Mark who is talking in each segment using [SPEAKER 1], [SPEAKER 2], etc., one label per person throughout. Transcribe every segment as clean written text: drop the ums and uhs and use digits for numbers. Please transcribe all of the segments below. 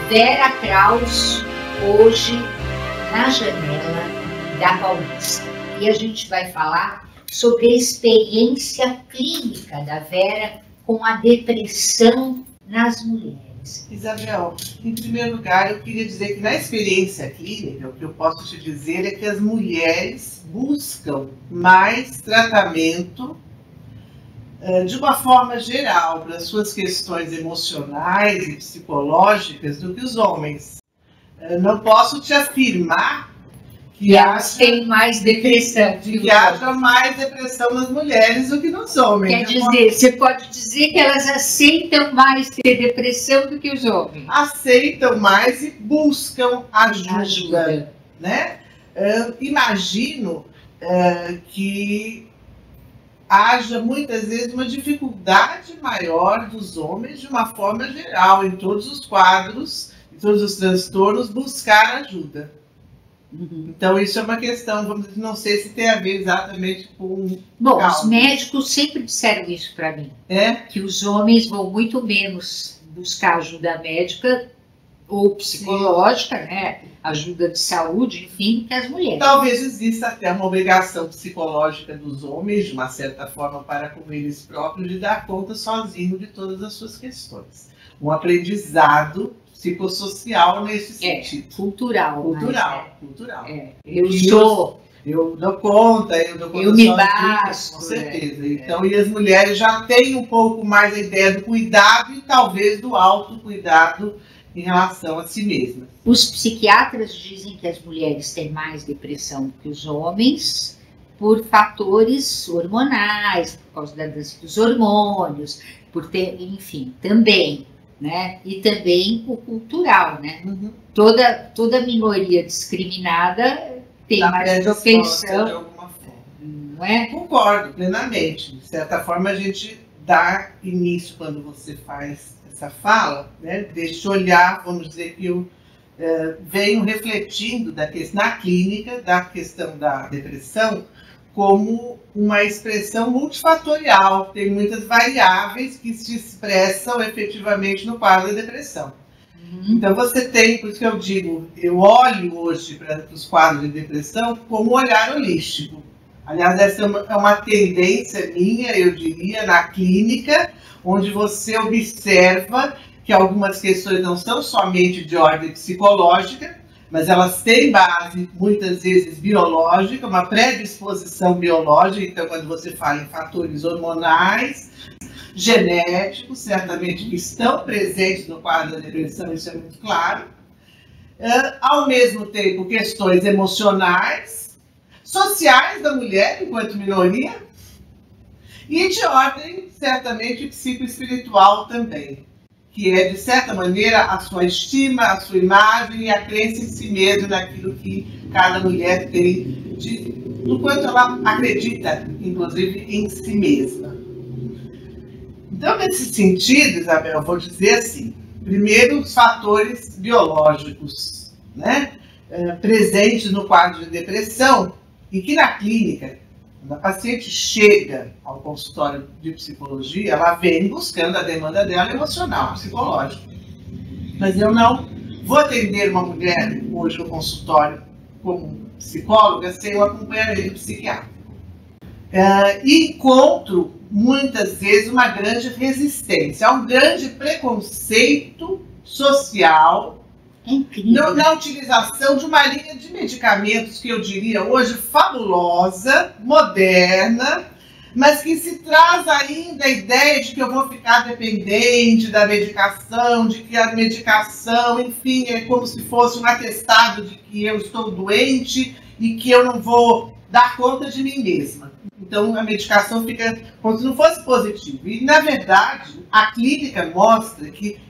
[SPEAKER 1] Vera Kraus, hoje na Janela da Paulista. E a gente vai falar sobre a experiência clínica da Vera com a depressão nas mulheres.
[SPEAKER 2] Isabel, em primeiro lugar, eu queria dizer que na experiência clínica, o que eu posso te dizer é que as mulheres buscam mais tratamento de uma forma geral para suas questões emocionais e psicológicas do que os homens. Não posso te afirmar que
[SPEAKER 1] elas têm mais depressão.
[SPEAKER 2] Que haja mais depressão nas mulheres do que nos homens.
[SPEAKER 1] Quer dizer, você pode dizer que elas aceitam mais ter depressão do que os homens?
[SPEAKER 2] Aceitam mais e buscam ajuda. Né? Imagino que haja muitas vezes uma dificuldade maior dos homens, de uma forma geral, em todos os quadros, em todos os transtornos, buscar ajuda. Então, isso é uma questão, vamos dizer, não sei se tem a ver exatamente com...
[SPEAKER 1] Bom, os médicos sempre disseram isso para mim, que os homens vão muito menos buscar ajuda médica ou psicológica, né? Ajuda de saúde, enfim, que as mulheres.
[SPEAKER 2] Talvez exista até uma obrigação psicológica dos homens, de uma certa forma, para com eles próprios, de dar conta sozinho de todas as suas questões. Um aprendizado psicossocial nesse sentido.
[SPEAKER 1] Cultural.
[SPEAKER 2] Cultural.
[SPEAKER 1] Eu
[SPEAKER 2] dou conta
[SPEAKER 1] eu me basto.
[SPEAKER 2] Com certeza. Então, e as mulheres já têm um pouco mais a ideia do cuidado e talvez do autocuidado em relação a si mesmas.
[SPEAKER 1] Os psiquiatras dizem que as mulheres têm mais depressão do que os homens por fatores hormonais, por causa da dança dos hormônios, por ter, enfim, também, né? E também o cultural, né? Toda minoria discriminada tem mais propensão.
[SPEAKER 2] De alguma forma.
[SPEAKER 1] Não é?
[SPEAKER 2] Concordo plenamente. De certa forma, a gente dá início quando você faz essa fala, né? Deixa eu olhar, vamos dizer que eu venho refletindo na clínica da questão da depressão como uma expressão multifatorial, tem muitas variáveis que se expressam efetivamente no quadro da depressão. Então você tem, por isso que eu digo, eu olho hoje para os quadros de depressão como um olhar holístico. Aliás, essa é uma tendência minha, eu diria, na clínica, onde você observa que algumas questões não são somente de ordem psicológica, mas elas têm base, muitas vezes, biológica, uma predisposição biológica. Então, quando você fala em fatores hormonais, genéticos, certamente que estão presentes no quadro da depressão, isso é muito claro. Ao mesmo tempo, questões emocionais, sociais da mulher, enquanto minoria, e de ordem, certamente, psicoespiritual também, que é, de certa maneira, a sua estima, a sua imagem e a crença em si mesma, naquilo que cada mulher tem, do quanto ela acredita, inclusive, em si mesma. Então, nesse sentido, Isabel, eu vou dizer assim, primeiro, os fatores biológicos, né, presentes no quadro de depressão, e que na clínica, quando a paciente chega ao consultório de psicologia, ela vem buscando a demanda dela emocional, psicológica. Mas eu não vou atender uma mulher hoje no consultório como psicóloga sem o acompanhamento psiquiátrico. E encontro, muitas vezes, uma grande resistência, um grande preconceito social na utilização de uma linha de medicamentos que eu diria hoje fabulosa, moderna, mas que se traz ainda a ideia de que eu vou ficar dependente da medicação, de que a medicação, enfim, é como se fosse um atestado de que eu estou doente e que eu não vou dar conta de mim mesma. Então, a medicação fica como se não fosse positiva. E, na verdade, a clínica mostra que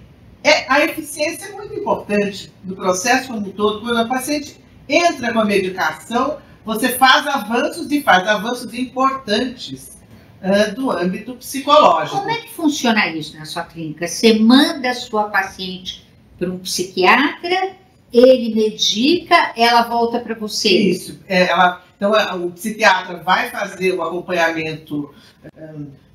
[SPEAKER 2] a eficiência é muito importante do processo como um todo. Quando a paciente entra com a medicação, você faz avanços importantes do âmbito psicológico.
[SPEAKER 1] Como é que funciona isso na sua clínica? Você manda a sua paciente para um psiquiatra, ele medica, ela volta para você?
[SPEAKER 2] Isso. Então, o psiquiatra vai fazer o acompanhamento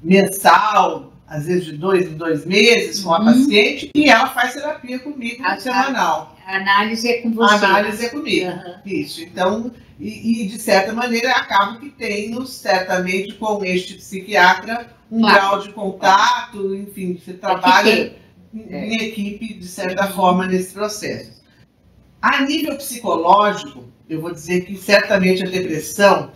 [SPEAKER 2] mensal, às vezes de 2 em 2 meses com a paciente, e ela faz terapia comigo semanal.
[SPEAKER 1] A análise é com você.
[SPEAKER 2] A análise é comigo, isso. Então, e de certa maneira, acabo que tenho, certamente, com este psiquiatra, um grau de contato, enfim, você trabalha em equipe, de certa forma, nesse processo. A nível psicológico, eu vou dizer que certamente a depressão,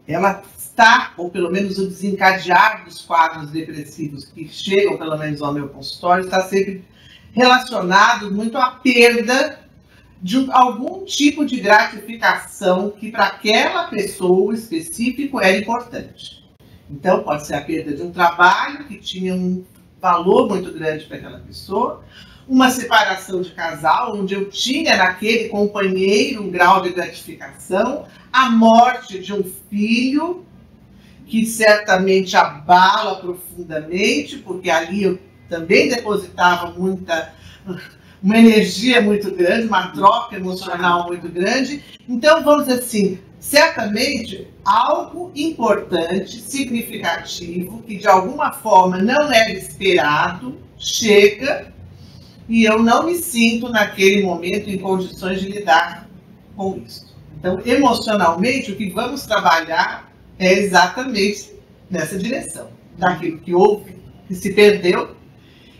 [SPEAKER 2] ela está, ou pelo menos o desencadear dos quadros depressivos que chegam, pelo menos ao meu consultório, está sempre relacionado muito à perda de algum tipo de gratificação que para aquela pessoa específico era importante. Então, pode ser a perda de um trabalho que tinha um valor muito grande para aquela pessoa, uma separação de casal, onde eu tinha naquele companheiro um grau de gratificação, a morte de um filho, que certamente abala profundamente, porque ali eu também depositava uma energia muito grande, uma troca emocional muito grande. Então, vamos dizer assim, certamente algo importante, significativo, que de alguma forma não era esperado, chega, e eu não me sinto naquele momento em condições de lidar com isso. Então, emocionalmente, o que vamos trabalhar é exatamente nessa direção, daquilo que houve, que se perdeu,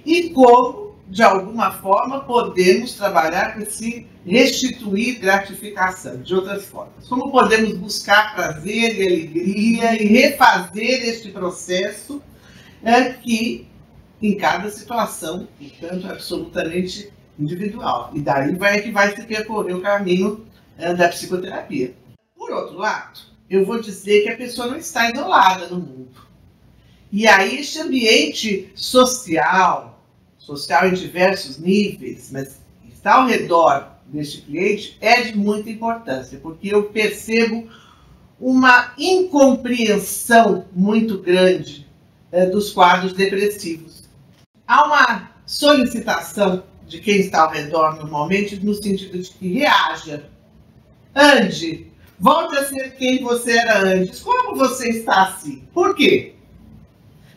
[SPEAKER 2] e como, de alguma forma, podemos trabalhar para se restituir gratificação, de outras formas. Como podemos buscar prazer e alegria e refazer este processo que, em cada situação, portanto, absolutamente individual. E daí que vai se percorrer o caminho da psicoterapia. Por outro lado, eu vou dizer que a pessoa não está isolada no mundo. E aí este ambiente social em diversos níveis, mas está ao redor deste cliente, é de muita importância, porque eu percebo uma incompreensão muito grande dos quadros depressivos. Há uma solicitação de quem está ao redor normalmente no sentido de que reaja, ande, volte a ser quem você era antes. Como você está assim? Por quê?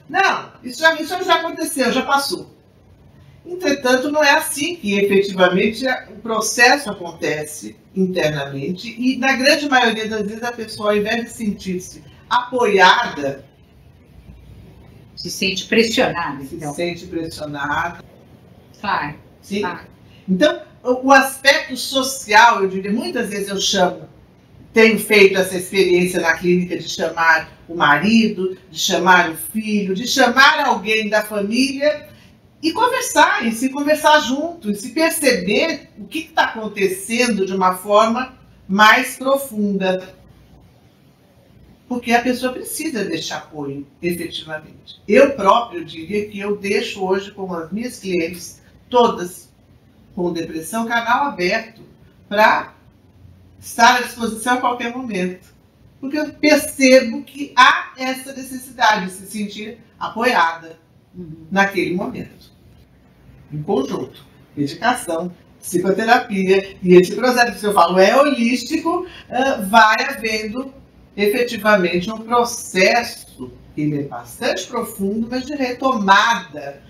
[SPEAKER 2] Não, isso já aconteceu, já passou. Entretanto, não é assim que efetivamente o processo acontece internamente e, na grande maioria das vezes, a pessoa, ao invés de sentir-se apoiada,
[SPEAKER 1] se sente pressionada.
[SPEAKER 2] Se sente pressionada.
[SPEAKER 1] Claro.
[SPEAKER 2] Sim.
[SPEAKER 1] Claro.
[SPEAKER 2] Então, o aspecto social, eu diria, muitas vezes eu chamo, tenho feito essa experiência na clínica de chamar o marido, de chamar o filho, de chamar alguém da família e conversar, e se conversar junto, e se perceber o que está acontecendo de uma forma mais profunda. Porque a pessoa precisa deste apoio, efetivamente. Eu próprio diria que eu deixo hoje com as minhas clientes, todas com depressão, canal aberto, para estar à disposição a qualquer momento. Porque eu percebo que há essa necessidade de se sentir apoiada naquele momento. Em conjunto, medicação, psicoterapia, e esse processo que eu falo é holístico, vai havendo efetivamente um processo, ele é bastante profundo, mas de retomada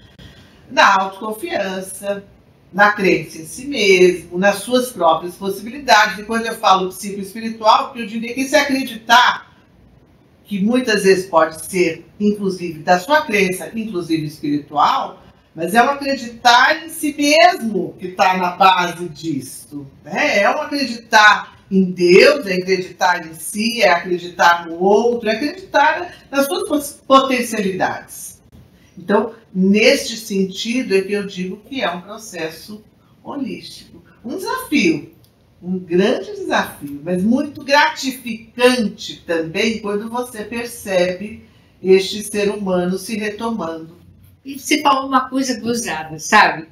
[SPEAKER 2] na autoconfiança, na crença em si mesmo, nas suas próprias possibilidades. E quando eu falo psicoespiritual, eu diria que se acreditar, que muitas vezes pode ser, inclusive, da sua crença, inclusive espiritual, mas é um acreditar em si mesmo que está na base disso. Né? É um acreditar em Deus, é acreditar em si, é acreditar no outro, é acreditar nas suas potencialidades. Então, neste sentido é que eu digo que é um processo holístico. Um desafio, um grande desafio, mas muito gratificante também quando você percebe este ser humano se retomando.
[SPEAKER 1] E você falou uma coisa gozada, sabe?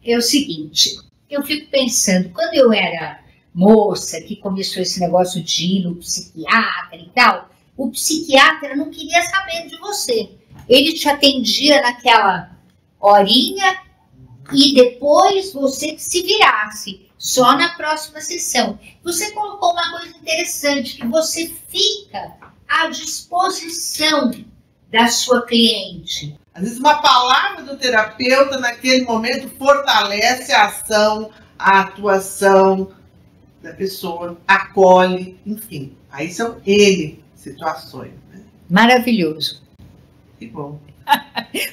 [SPEAKER 1] É o seguinte, eu fico pensando, quando eu era moça, que começou esse negócio de ir no psiquiatra e tal, o psiquiatra não queria saber de você. Ele te atendia naquela horinha e depois você que se virasse, só na próxima sessão. Você colocou uma coisa interessante, que você fica à disposição da sua cliente.
[SPEAKER 2] Às vezes uma palavra do terapeuta naquele momento fortalece a ação, a atuação da pessoa, acolhe, enfim. Aí são N situações. Né?
[SPEAKER 1] Maravilhoso.
[SPEAKER 2] Que bom.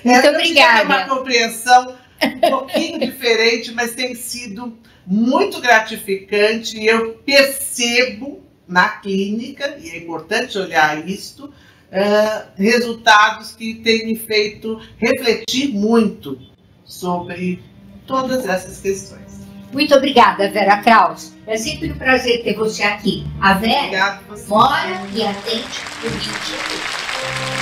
[SPEAKER 1] Muito obrigada.
[SPEAKER 2] É uma compreensão um pouquinho diferente, mas tem sido muito gratificante. Eu percebo na clínica, e é importante olhar isto, resultados que têm me feito refletir muito sobre todas essas questões.
[SPEAKER 1] Muito obrigada, Vera Kraus. É sempre um prazer ter você aqui. A Vera mora e atende no Rio de Janeiro.